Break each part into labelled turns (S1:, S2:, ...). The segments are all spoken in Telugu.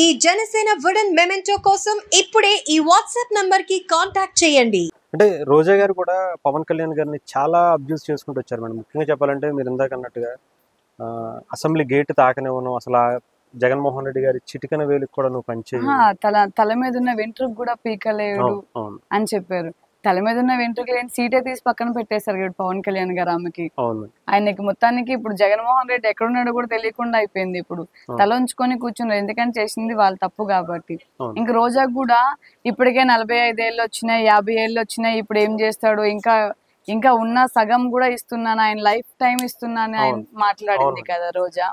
S1: ఈ జనసేన వుడెన్ మెమెంటో కోసం ఇప్పుడే ఈ వాట్సాప్ నంబర్ కి కాంటాక్ట్ చేయండి.
S2: అంటే రోజా గారు కూడా పవన్ కళ్యాణ్ గారిని చాలా అబ్యూస్ చేసుకుంటూ వచ్చారు మేడం. ముఖ్యంగా చెప్పాలంటే మీరు ఇందాక అన్నట్టుగా అసెంబ్లీ గేట్ తాకనివ్వను, అసలు జగన్మోహన్ రెడ్డి గారి చిటికన వేలికి కూడా నువ్వు పనిచేయి,
S3: తల మీద ఉన్న వెంట్రుకు కూడా పీకలేడు అని చెప్పారు. తల మీద ఉన్న వెంట్రుకలు సీటే తీసి పక్కన పెట్టేశారు ఇప్పుడు పవన్ కళ్యాణ్ గారు ఆమెకి. ఆయనకి మొత్తానికి ఇప్పుడు జగన్మోహన్ రెడ్డి ఎక్కడున్నాడో కూడా తెలియకుండా అయిపోయింది. ఇప్పుడు తల ఉంచుకొని కూర్చున్నారు, ఎందుకని చేసింది వాళ్ళ తప్పు కాబట్టి. ఇంక రోజా కూడా ఇప్పటికే 45 ఏళ్ళు వచ్చినాయి, 50 ఏళ్ళు వచ్చినాయి, ఇప్పుడు ఏం చేస్తాడు, ఇంకా ఉన్న సగం కూడా ఇస్తున్నాను, ఆయన లైఫ్ టైం ఇస్తున్నాను ఆయన మాట్లాడింది కదా రోజా.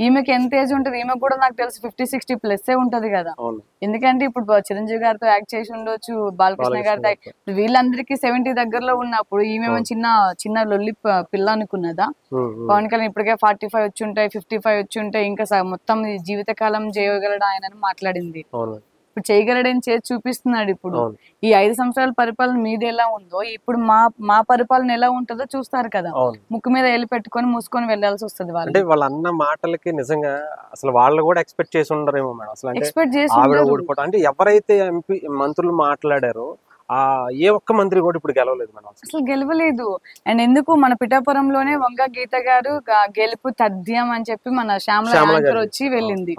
S3: ఈమెకి ఎంత ఏజ్ ఉంటది, ఈమె కూడా నాకు తెలిసి 50-60 ప్లస్ ఉంటది కదా. ఎందుకంటే ఇప్పుడు చిరంజీవి గారితో యాక్ట్ చేసి ఉండొచ్చు, బాలకృష్ణ గారితో, వీళ్ళందరికీ 70 దగ్గరలో ఉన్నప్పుడు ఈమె చిన్న లొల్లి పిల్ల అనుకున్నదా. పవన్ కళ్యాణ్ ఇప్పటికే 45 వచ్చి ఉంటాయి, 55 వచ్చి ఉంటాయి, ఇంకా మొత్తం జీవితకాలం చేయగలడు ఆయన అని మాట్లాడింది. ఇప్పుడు చేయగలడని చేసి చూపిస్తున్నాడు. ఇప్పుడు ఈ 5 సంవత్సరాల పరిపాలన మీది ఎలా ఉందో ఇప్పుడు మా పరిపాలన ఎలా ఉంటుందో చూస్తారు కదా. ముక్కు మీద ఏలు పెట్టుకొని మూసుకొని వెళ్లాల్సి వస్తుంది వాళ్ళు.
S2: అంటే వాళ్ళ అన్న మాటలకి నిజంగా అసలు వాళ్ళు కూడా ఎక్స్పెక్ట్ చేసి ఉండరేమో మేడం. అసలు
S3: ఎక్స్పెక్ట్ చేసి
S2: అంటే ఎవరైతే ఎంపీ మంత్రులు మాట్లాడారో ఏ ఒక్క మంత్రి కూడా ఇప్పుడు గెలవలేదు మేడం,
S3: అసలు గెలవలేదు. అండ్ ఎందుకు మన పిఠాపురంలోనే వంగ గీత గారు గెలుపు తథ్యం అని చెప్పి మన శ్యామల యాంకర్ వచ్చి వెళ్ళింది.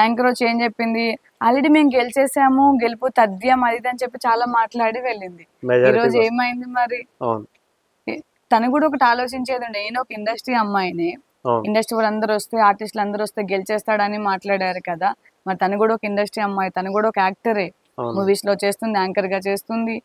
S3: యాంకర్ వచ్చి ఏం చెప్పింది, ఆల్రెడీ మేము గెలిచేసాము, గెలుపు తథ్యం అది అని చెప్పి చాలా మాట్లాడి వెళ్ళింది. ఈ రోజు ఏమైంది మరి. తను కూడా ఒకటి ఆలోచించేది ఉండే, నేను ఒక ఇండస్ట్రీ అమ్మాయిని, ఇండస్ట్రీ వాళ్ళందరూ వస్తే, ఆర్టిస్టులు అందరూ వస్తే గెలిచేస్తాడని మాట్లాడారు కదా. మరి తను కూడా ఒక ఇండస్ట్రీ అమ్మాయి, తను కూడా ఒక యాక్టరే, మూవీస్ లో చేస్తుంది, యాంకర్ గా చేస్తుంది,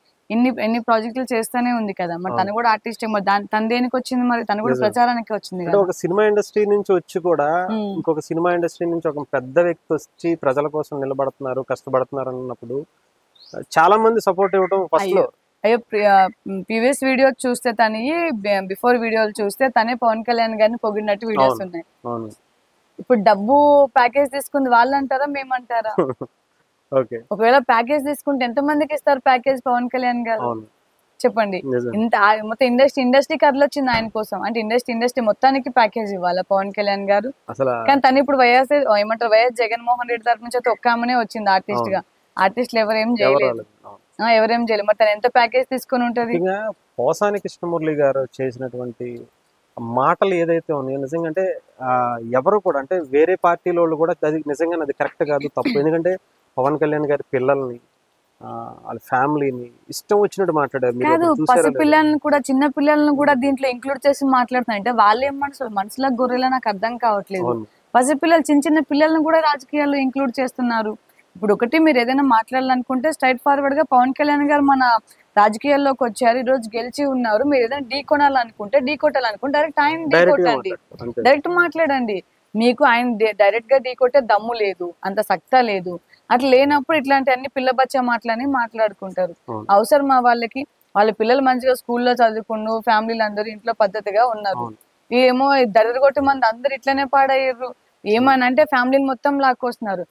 S3: ఎన్ని ప్రాజెక్టులు చేస్తూనే ఉంది కదా. మరి తను కూడా ఆర్టిస్ట్, మరి తన దేనికి వచ్చింది, మరి తను కూడా ప్రచారానికి వచ్చింది కదా.
S2: ఒక సినిమా ఇండస్ట్రీ నుంచి వచ్చి కూడా ఇంకొక సినిమా ఇండస్ట్రీ నుంచి ఒక పెద్ద వ్యక్తి వచ్చి ప్రజల కోసం నిలబడుతున్నారు, కష్టపడుతున్నారు అన్నప్పుడు చాలా మంది సపోర్ట్ ఇవ్వడం ఫస్ట్ లో.
S3: అయ్యో, ప్రీవియస్ వీడియో చూస్తే తన బిఫోర్ వీడియోలు చూస్తే తనే పవన్ కళ్యాణ్ గారిని పొగిడినట్టు వీడియోస్ ఉన్నాయి. ఇప్పుడు డబ్బు ప్యాకేజ్ తీసుకుంది వాళ్ళు అంటారా మేమంటారా? ఒకవేళ ప్యాకేజ్ తీసుకుంటే ఎంత మందికి ఇస్తారు ప్యాకేజ్ పవన్ కళ్యాణ్ గారు చెప్పండి. ఇంత మొత్తం ఇండస్ట్రీ కథలు వచ్చింది ఆయన కోసం, అంటే ఇండస్ట్రీ మొత్తానికి ప్యాకేజ్ ఇవ్వాలా పవన్ కళ్యాణ్ గారు? కానీ తను ఇప్పుడు వైఎస్ జగన్మోహన్ రెడ్డి తరఫు నుంచి అయితే ఒక్క ఆమెనే వచ్చింది ఆర్టిస్ట్ గా. ఆర్టిస్టులు ఎవరేం చేయలేదు. మరి తను ఎంత ప్యాకేజ్ తీసుకుని ఉంటది.
S2: పోసాని కృష్ణమురళి గారు చేసినటువంటి మాటలు ఏదైతే ఉన్నాయో నిజంగా అంటే ఎవరు కూడా, అంటే వేరే పార్టీలో కూడా అది నిజంగా అది కరెక్ట్ కాదు, తప్పు. ఎందుకంటే పవన్ కళ్యాణ్ గారి పిల్లల్ని, వాళ్ళ ఫ్యామిలీని ఇష్టం వచ్చినట్టు మాట్లాడారు.
S3: పసి పిల్లల్ని కూడా, చిన్న పిల్లల్ని కూడా దీంట్లో ఇంక్లూడ్ చేసి మాట్లాడుతున్నారు. అంటే వాళ్ళేం మనసులో గొర్రెలా నాకు అర్థం కావట్లేదు. పసి పిల్లలు, చిన్న పిల్లల్ని కూడా రాజకీయాల్లో ఇంక్లూడ్ చేస్తున్నారు. ఇప్పుడు ఒకటి మీరు ఏదైనా మాట్లాడాలనుకుంటే స్ట్రైట్ ఫార్వర్డ్ గా పవన్ కళ్యాణ్ గారు మన రాజకీయాల్లోకి వచ్చారు, ఈ రోజు గెలిచి ఉన్నారు. మీరు ఏదైనా ఢీ కొట్టాలనుకుంటే డైరెక్ట్ ఆయన ఢీ కొట్టండి, డైరెక్ట్ మాట్లాడండి. మీకు ఆయన డైరెక్ట్ గా ఢీ కొట్టే దమ్ము లేదు, అంత సక్తా లేదు. అట్లా లేనప్పుడు ఇట్లాంటి అన్ని పిల్ల బచ్చా మాటలని మాట్లాడుకుంటారు. అవసరమా వాళ్ళకి? వాళ్ళ పిల్లలు మంచిగా స్కూల్లో చదువుకున్నారు, ఫ్యామిలీలు అందరూ ఇంట్లో పద్ధతిగా ఉన్నారు. ఏమో దరిద్ర కొట్టే మంది అందరు ఇట్లనే పాడయ్యారు. ఏమని అంటే ఫ్యామిలీని మొత్తం లాక్కొస్తున్నారు.